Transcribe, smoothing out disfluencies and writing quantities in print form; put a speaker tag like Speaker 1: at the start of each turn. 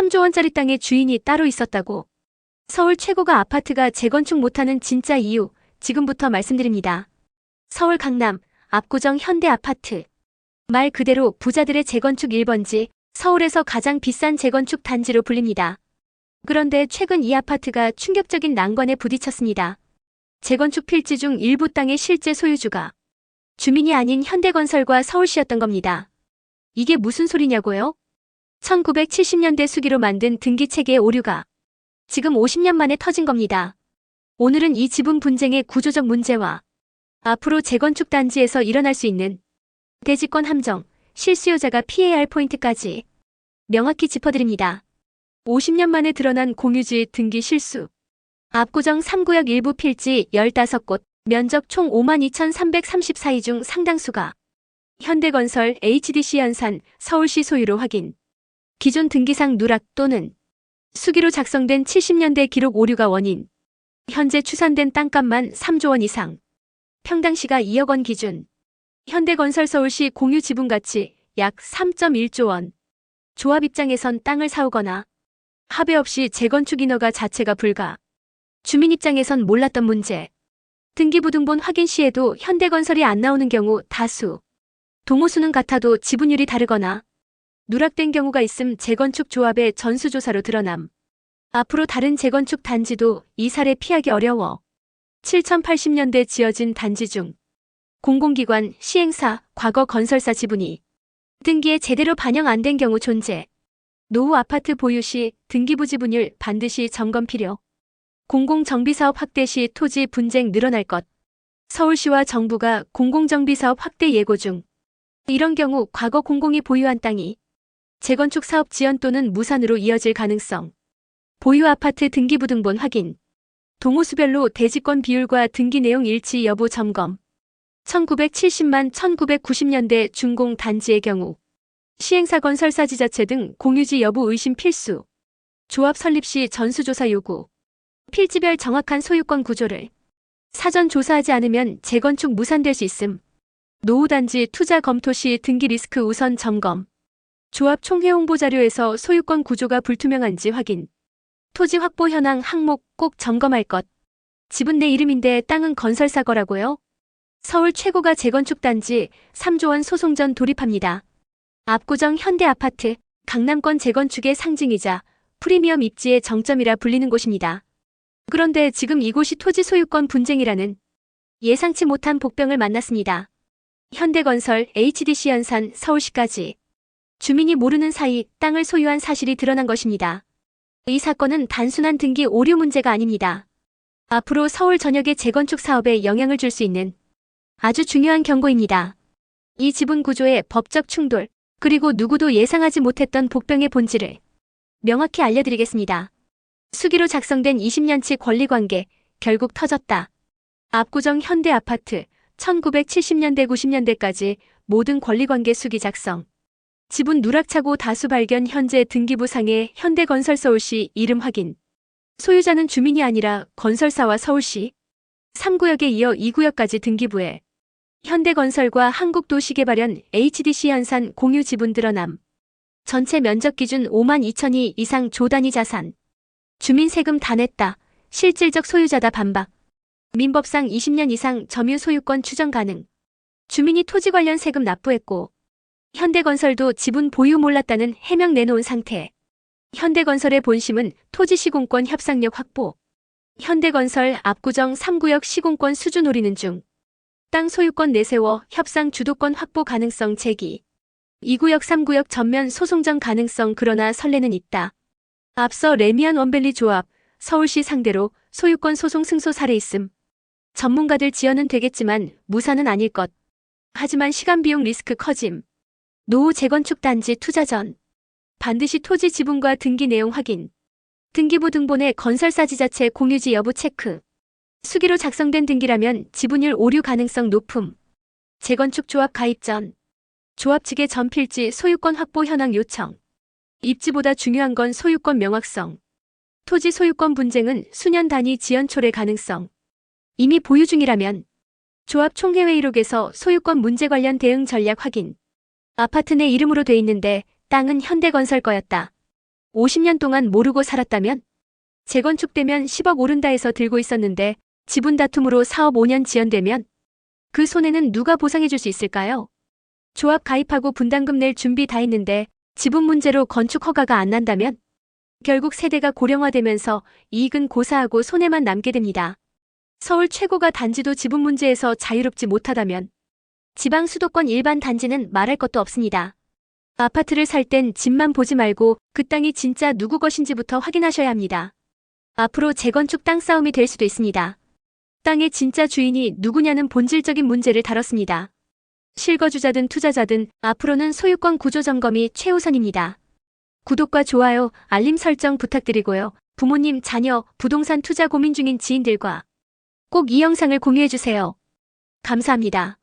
Speaker 1: 3조 원짜리 땅의 주인이 따로 있었다고. 서울 최고가 아파트가 재건축 못하는 진짜 이유, 지금부터 말씀드립니다. 서울 강남, 압구정 현대아파트. 말 그대로 부자들의 재건축 1번지, 서울에서 가장 비싼 재건축 단지로 불립니다. 그런데 최근 이 아파트가 충격적인 난관에 부딪혔습니다. 재건축 필지 중 일부 땅의 실제 소유주가 주민이 아닌 현대건설과 서울시였던 겁니다. 이게 무슨 소리냐고요? 1970년대 수기로 만든 등기체계의 오류가 지금 50년 만에 터진 겁니다. 오늘은 이 지분 분쟁의 구조적 문제와 앞으로 재건축 단지에서 일어날 수 있는 대지권 함정, 실수요자가 피해야 할 포인트까지 명확히 짚어드립니다. 50년 만에 드러난 공유지 등기 실수. 압구정 3구역 일부 필지 15곳, 면적 총 52,334희 중 상당수가 현대건설, HDC 연산, 서울시 소유로 확인. 기존 등기상 누락 또는 수기로 작성된 70년대 기록 오류가 원인. 현재 추산된 땅값만 3조 원 이상. 평당시가 2억 원 기준. 현대건설 서울시 공유 지분 가치 약 3.1조 원. 조합 입장에선 땅을 사오거나 합의 없이 재건축 인허가 자체가 불가. 주민 입장에선 몰랐던 문제. 등기부등본 확인 시에도 현대건설이 안 나오는 경우 다수. 동호수는 같아도 지분율이 다르거나 누락된 경우가 있음 재건축 조합의 전수조사로 드러남. 앞으로 다른 재건축 단지도 이 사례 피하기 어려워. 7080년대 지어진 단지 중 공공기관, 시행사, 과거 건설사 지분이 등기에 제대로 반영 안 된 경우 존재. 노후 아파트 보유 시 등기부 지분율 반드시 점검 필요. 공공정비사업 확대 시 토지 분쟁 늘어날 것. 서울시와 정부가 공공정비사업 확대 예고 중. 이런 경우 과거 공공이 보유한 땅이 재건축 사업 지연 또는 무산으로 이어질 가능성. 보유 아파트 등기부등본 확인. 동호수별로 대지권 비율과 등기 내용 일치 여부 점검. 1970만 1990년대 준공 단지의 경우 시행사 건설사 지자체 등 공유지 여부 의심 필수. 조합 설립 시 전수조사 요구. 필지별 정확한 소유권 구조를 사전 조사하지 않으면 재건축 무산될 수 있음. 노후단지 투자 검토 시 등기 리스크 우선 점검. 조합 총회 홍보 자료에서 소유권 구조가 불투명한지 확인. 토지 확보 현황 항목 꼭 점검할 것. 집은 내 이름인데 땅은 건설사 거라고요? 서울 최고가 재건축 단지 3조 원 소송 전 돌입합니다. 압구정 현대아파트, 강남권 재건축의 상징이자 프리미엄 입지의 정점이라 불리는 곳입니다. 그런데 지금 이곳이 토지 소유권 분쟁이라는 예상치 못한 복병을 만났습니다. 현대건설, HDC 연산, 서울시까지 주민이 모르는 사이 땅을 소유한 사실이 드러난 것입니다. 이 사건은 단순한 등기 오류 문제가 아닙니다. 앞으로 서울 전역의 재건축 사업에 영향을 줄 수 있는 아주 중요한 경고입니다. 이 지분 구조의 법적 충돌, 그리고 누구도 예상하지 못했던 복병의 본질을 명확히 알려드리겠습니다. 수기로 작성된 20년치 권리관계, 결국 터졌다. 압구정 현대아파트, 1970년대 90년대까지 모든 권리관계 수기 작성. 지분 누락차고 다수 발견 현재 등기부상의 현대건설 서울시 이름 확인. 소유자는 주민이 아니라 건설사와 서울시. 3구역에 이어 2구역까지 등기부에 현대건설과 한국도시개발연 HDC 연산 공유 지분 드러남. 전체 면적 기준 5만 2천이 이상 조단위 자산. 주민 세금 다 냈다. 실질적 소유자다 반박. 민법상 20년 이상 점유 소유권 추정 가능. 주민이 토지 관련 세금 납부했고 현대건설도 지분 보유 몰랐다는 해명 내놓은 상태. 현대건설의 본심은 토지 시공권 협상력 확보. 현대건설 압구정 3구역 시공권 수주 노리는 중. 땅 소유권 내세워 협상 주도권 확보 가능성 제기. 2구역 3구역 전면 소송전 가능성 그러나 선례는 있다. 앞서 레미안 원밸리 조합, 서울시 상대로 소유권 소송 승소 사례 있음. 전문가들 지연은 되겠지만 무산은 아닐 것. 하지만 시간 비용 리스크 커짐. 노후 재건축 단지 투자 전 반드시 토지 지분과 등기 내용 확인. 등기부 등본의 건설사 지자체 공유지 여부 체크. 수기로 작성된 등기라면 지분율 오류 가능성 높음. 재건축 조합 가입 전 조합 측의 전필지 소유권 확보 현황 요청. 입지보다 중요한 건 소유권 명확성. 토지 소유권 분쟁은 수년 단위 지연 초래 가능성. 이미 보유 중이라면 조합 총회의록에서 소유권 문제 관련 대응 전략 확인. 아파트 내 이름으로 돼 있는데 땅은 현대건설 거였다. 50년 동안 모르고 살았다면? 재건축되면 10억 오른다 해서 들고 있었는데 지분 다툼으로 사업 5년 지연되면? 그 손해는 누가 보상해 줄 수 있을까요? 조합 가입하고 분담금 낼 준비 다 했는데 지분 문제로 건축 허가가 안 난다면? 결국 세대가 고령화되면서 이익은 고사하고 손해만 남게 됩니다. 서울 최고가 단지도 지분 문제에서 자유롭지 못하다면? 지방 수도권 일반 단지는 말할 것도 없습니다. 아파트를 살 땐 집만 보지 말고 그 땅이 진짜 누구 것인지부터 확인하셔야 합니다. 앞으로 재건축 땅 싸움이 될 수도 있습니다. 땅의 진짜 주인이 누구냐는 본질적인 문제를 다뤘습니다. 실거주자든 투자자든 앞으로는 소유권 구조 점검이 최우선입니다. 구독과 좋아요, 알림 설정 부탁드리고요. 부모님, 자녀, 부동산 투자 고민 중인 지인들과 꼭 이 영상을 공유해주세요. 감사합니다.